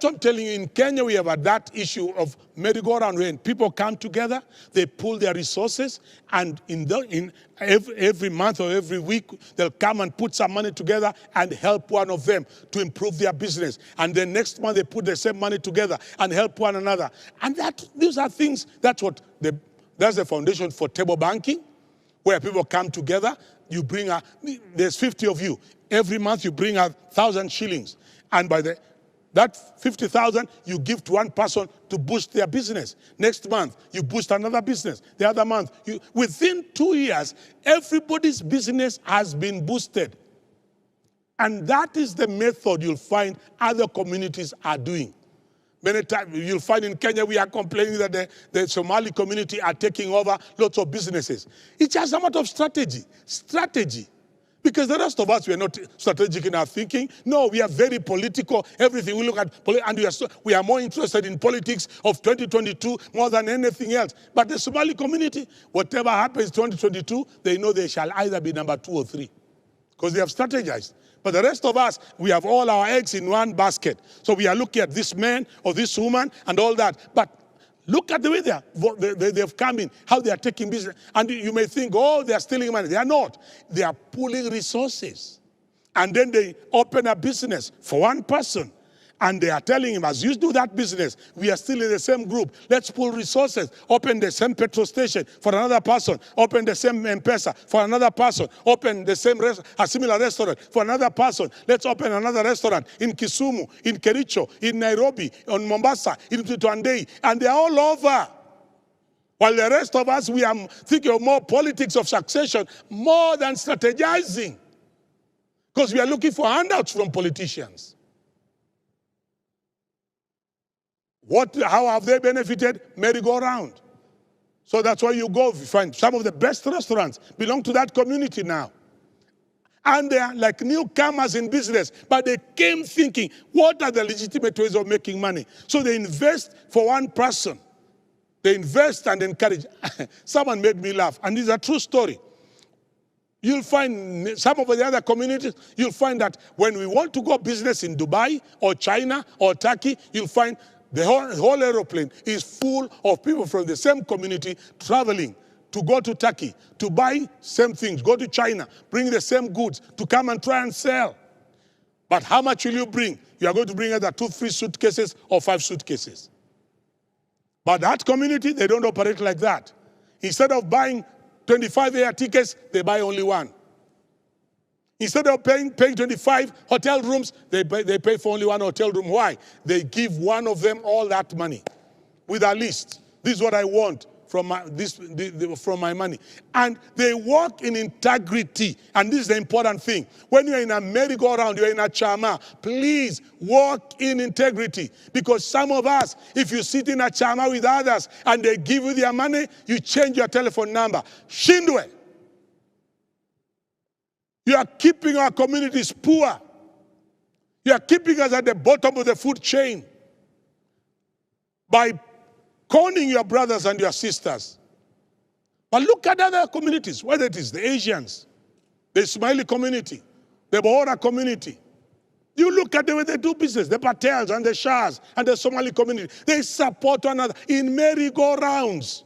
that's what I'm telling you. In Kenya, we have had that issue of merry-go-round when people come together, they pool their resources, and in every month or every week, they'll come and put some money together and help one of them to improve their business. And then next month, they put the same money together and help one another. And these are things, that's the foundation for table banking, where people come together. You bring there's 50 of you. Every month, you bring 1,000 shillings. And by that 50,000, you give to one person to boost their business. Next month, you boost another business. The other month, within 2 years, everybody's business has been boosted. And that is the method you'll find other communities are doing. Many times, you'll find in Kenya, we are complaining that the Somali community are taking over lots of businesses. It's just a matter of strategy. Strategy. Because the rest of us, we are not strategic in our thinking. No, we are very political. Everything we look at, and we are more interested in politics of 2022 more than anything else. But the Somali community, whatever happens in 2022, they know they shall either be number 2 or 3. Because they have strategized. But the rest of us, we have all our eggs in one basket. So we are looking at this man or this woman and all that. But look at the way they've come in, how they are taking business. And you may think, oh, they are stealing money. They are not. They are pooling resources. And then they open a business for one person. And they are telling him, as you do that business, we are still in the same group. Let's pool resources. Open the same petrol station for another person. Open the same M-Pesa for another person. Open the same a similar restaurant for another person. Let's open another restaurant in Kisumu, in Kericho, in Nairobi, in Mombasa, in Tutuandei. And they're all over. While the rest of us, we are thinking of more politics of succession, more than strategizing. Because we are looking for handouts from politicians. How have they benefited? Merry-go-round. So that's why you go, you find some of the best restaurants belong to that community now. And they are like newcomers in business, but they came thinking, what are the legitimate ways of making money? So they invest for one person. They invest and encourage. Someone made me laugh, and this is a true story. You'll find some of the other communities, you'll find that when we want to go business in Dubai or China or Turkey, you'll find the whole aeroplane is full of people from the same community traveling to go to Turkey, to buy same things, go to China, bring the same goods, to come and try and sell. But how much will you bring? You are going to bring either 2, 3 suitcases or 5 suitcases. But that community, they don't operate like that. Instead of buying 25 air tickets, they buy only 1. Instead of paying 25 hotel rooms, they pay for only 1 hotel room. Why? They give one of them all that money with a list. This is what I want from my money. And they walk in integrity. And this is the important thing. When you're in a merry-go-round, you're in a chama, please walk in integrity. Because some of us, if you sit in a chama with others and they give you their money, you change your telephone number. Shindwe. You are keeping our communities poor. You are keeping us at the bottom of the food chain by conning your brothers and your sisters. But look at other communities, whether it is the Asians, the Ismaili community, the Bohora community. You look at the way they do business, the Patels and the Shahs and the Somali community. They support one another in merry-go-rounds.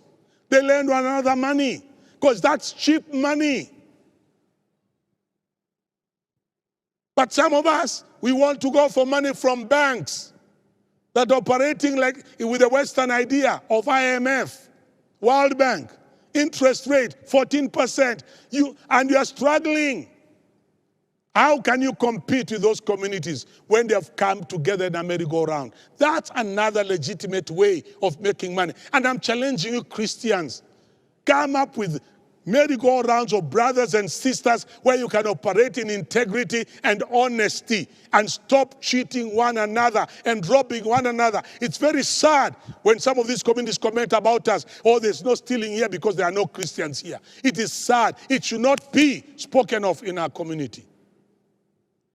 They lend one another money because that's cheap money. But some of us, we want to go for money from banks that are operating like with the Western idea of IMF, World Bank, interest rate 14%. And you are struggling. How can you compete with those communities when they have come together in a merry-go-round? That's another legitimate way of making money. And I'm challenging you, Christians, come up with merry-go-rounds of brothers and sisters where you can operate in integrity and honesty and stop cheating one another and robbing one another. It's very sad when some of these communities comment about us, oh, there's no stealing here because there are no Christians here. It is sad. It should not be spoken of in our community.